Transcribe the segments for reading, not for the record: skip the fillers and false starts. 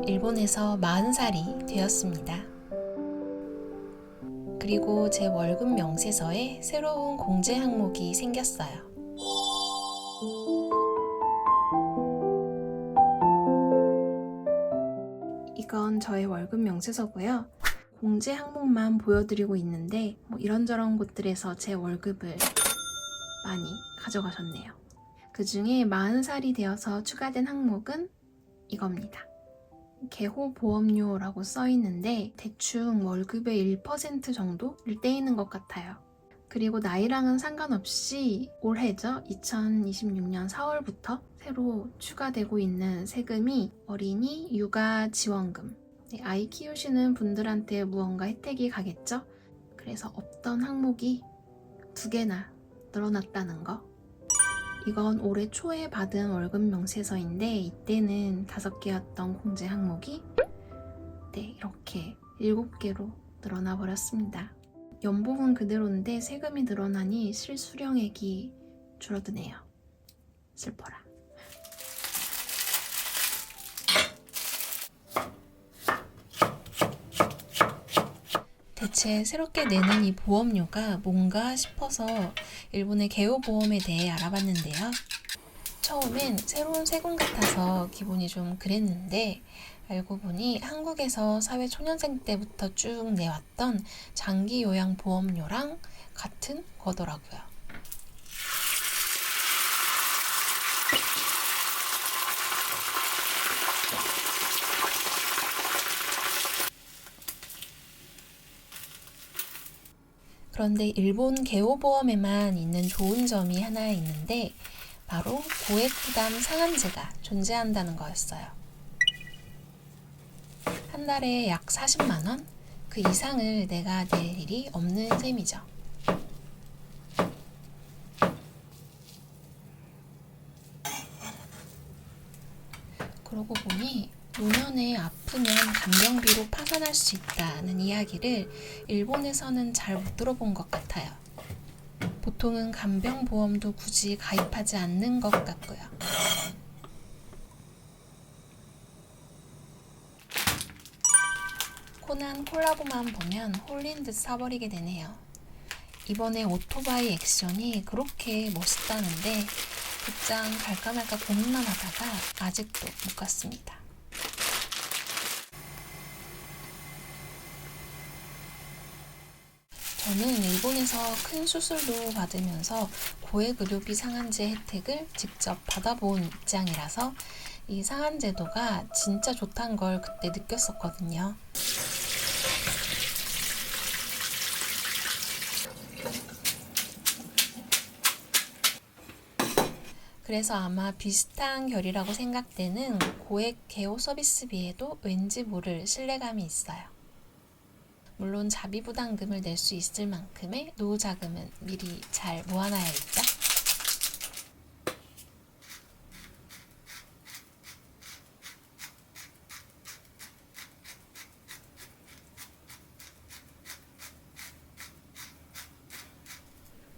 일본에서 40살이 되었습니다. 그리고 제 월급 명세서에 새로운 공제 항목이 생겼어요. 이건 저의 월급 명세서고요. 공제 항목만 보여드리고 있는데 이런저런 곳들에서 제 월급을 많이 가져가셨네요. 그 중에 40살이 되어서 추가된 항목은 이겁니다. 개호보험료라고 써있는데 대충 월급의 1% 정도를 떼이는 것 같아요. 그리고 나이랑은 상관없이 올해죠. 2026년 4월부터 새로 추가되고 있는 세금이 어린이 육아 지원금. 아이 키우시는 분들한테 무언가 혜택이 가겠죠. 그래서 없던 항목이 2개나 늘어났다는 거. 이건 올해 초에 받은 월급 명세서인데 이때는 5개였던 공제 항목이 이렇게 7개로 늘어나 버렸습니다. 연봉은 그대로인데 세금이 늘어나니 실수령액이 줄어드네요. 슬퍼라. 대체 새롭게 내는 이 보험료가 뭔가 싶어서 일본의 개호보험에 대해 알아봤는데요. 처음엔 새로운 세금 같아서 기분이 좀 그랬는데 알고 보니 한국에서 사회초년생 때부터 쭉 내왔던 장기요양보험료랑 같은 거더라고요. 그런데 일본 개호보험에만 있는 좋은 점이 하나 있는데 바로 고액부담 상한제가 존재한다는 거였어요. 한 달에 약 40만 원? 그 이상을 내가 낼 일이 없는 셈이죠. 그러고 보니 노년에 아프면 간병비로 파산할 수 있다는 이야기를 일본에서는 잘 못 들어본 것 같아요. 보통은 간병보험도 굳이 가입하지 않는 것 같고요. 코난 콜라보만 보면 홀린 듯 사버리게 되네요. 이번에 오토바이 액션이 그렇게 멋있다는데 극장 갈까 말까 고민만 하다가 아직도 못 갔습니다. 저는 일본에서 큰 수술도 받으면서 고액 의료비 상한제 혜택을 직접 받아본 입장이라서 이 상한제도가 진짜 좋다는 걸 그때 느꼈었거든요. 그래서 아마 비슷한 결이라고 생각되는 고액 개호 서비스비에도 왠지 모를 신뢰감이 있어요. 물론 자비부담금을 낼 수 있을 만큼의 노후 자금은 미리 잘 모아놔야겠죠?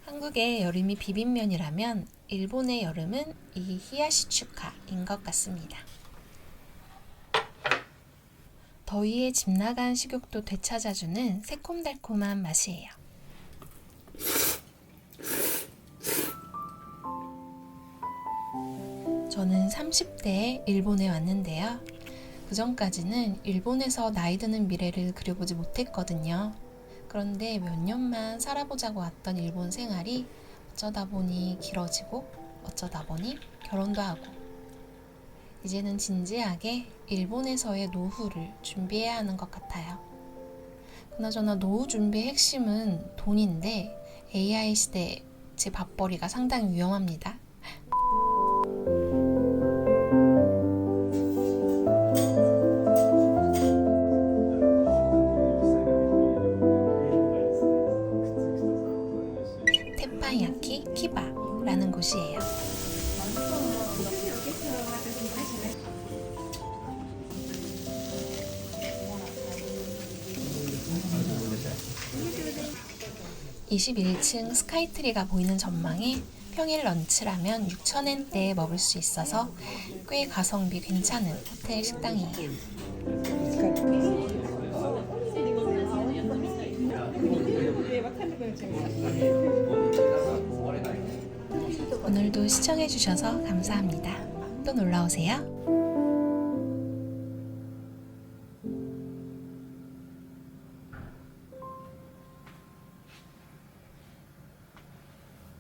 한국의 여름이 비빔면이라면 일본의 여름은 이 히야시추카인 것 같습니다. 더위에 집 나간 식욕도 되찾아주는 새콤달콤한 맛이에요. 저는 30대에 일본에 왔는데요. 그 전까지는 일본에서 나이 드는 미래를 그려보지 못했거든요. 그런데 몇 년만 살아보자고 왔던 일본 생활이 어쩌다 보니 길어지고 어쩌다 보니 결혼도 하고 이제는 진지하게 일본에서의 노후를 준비해야 하는 것 같아요. 그나저나 노후 준비의 핵심은 돈인데 AI 시대에 제 밥벌이가 상당히 위험합니다. 테파야키 키바라는 곳이에요. (21층) 스카이트리가 보이는 전망에 평일 런치라면 6,000엔대에 먹을 수 있어서 꽤 가성비 괜찮은 호텔 식당이에요. 오늘도 시청해주셔서 감사합니다. 또 놀러오세요.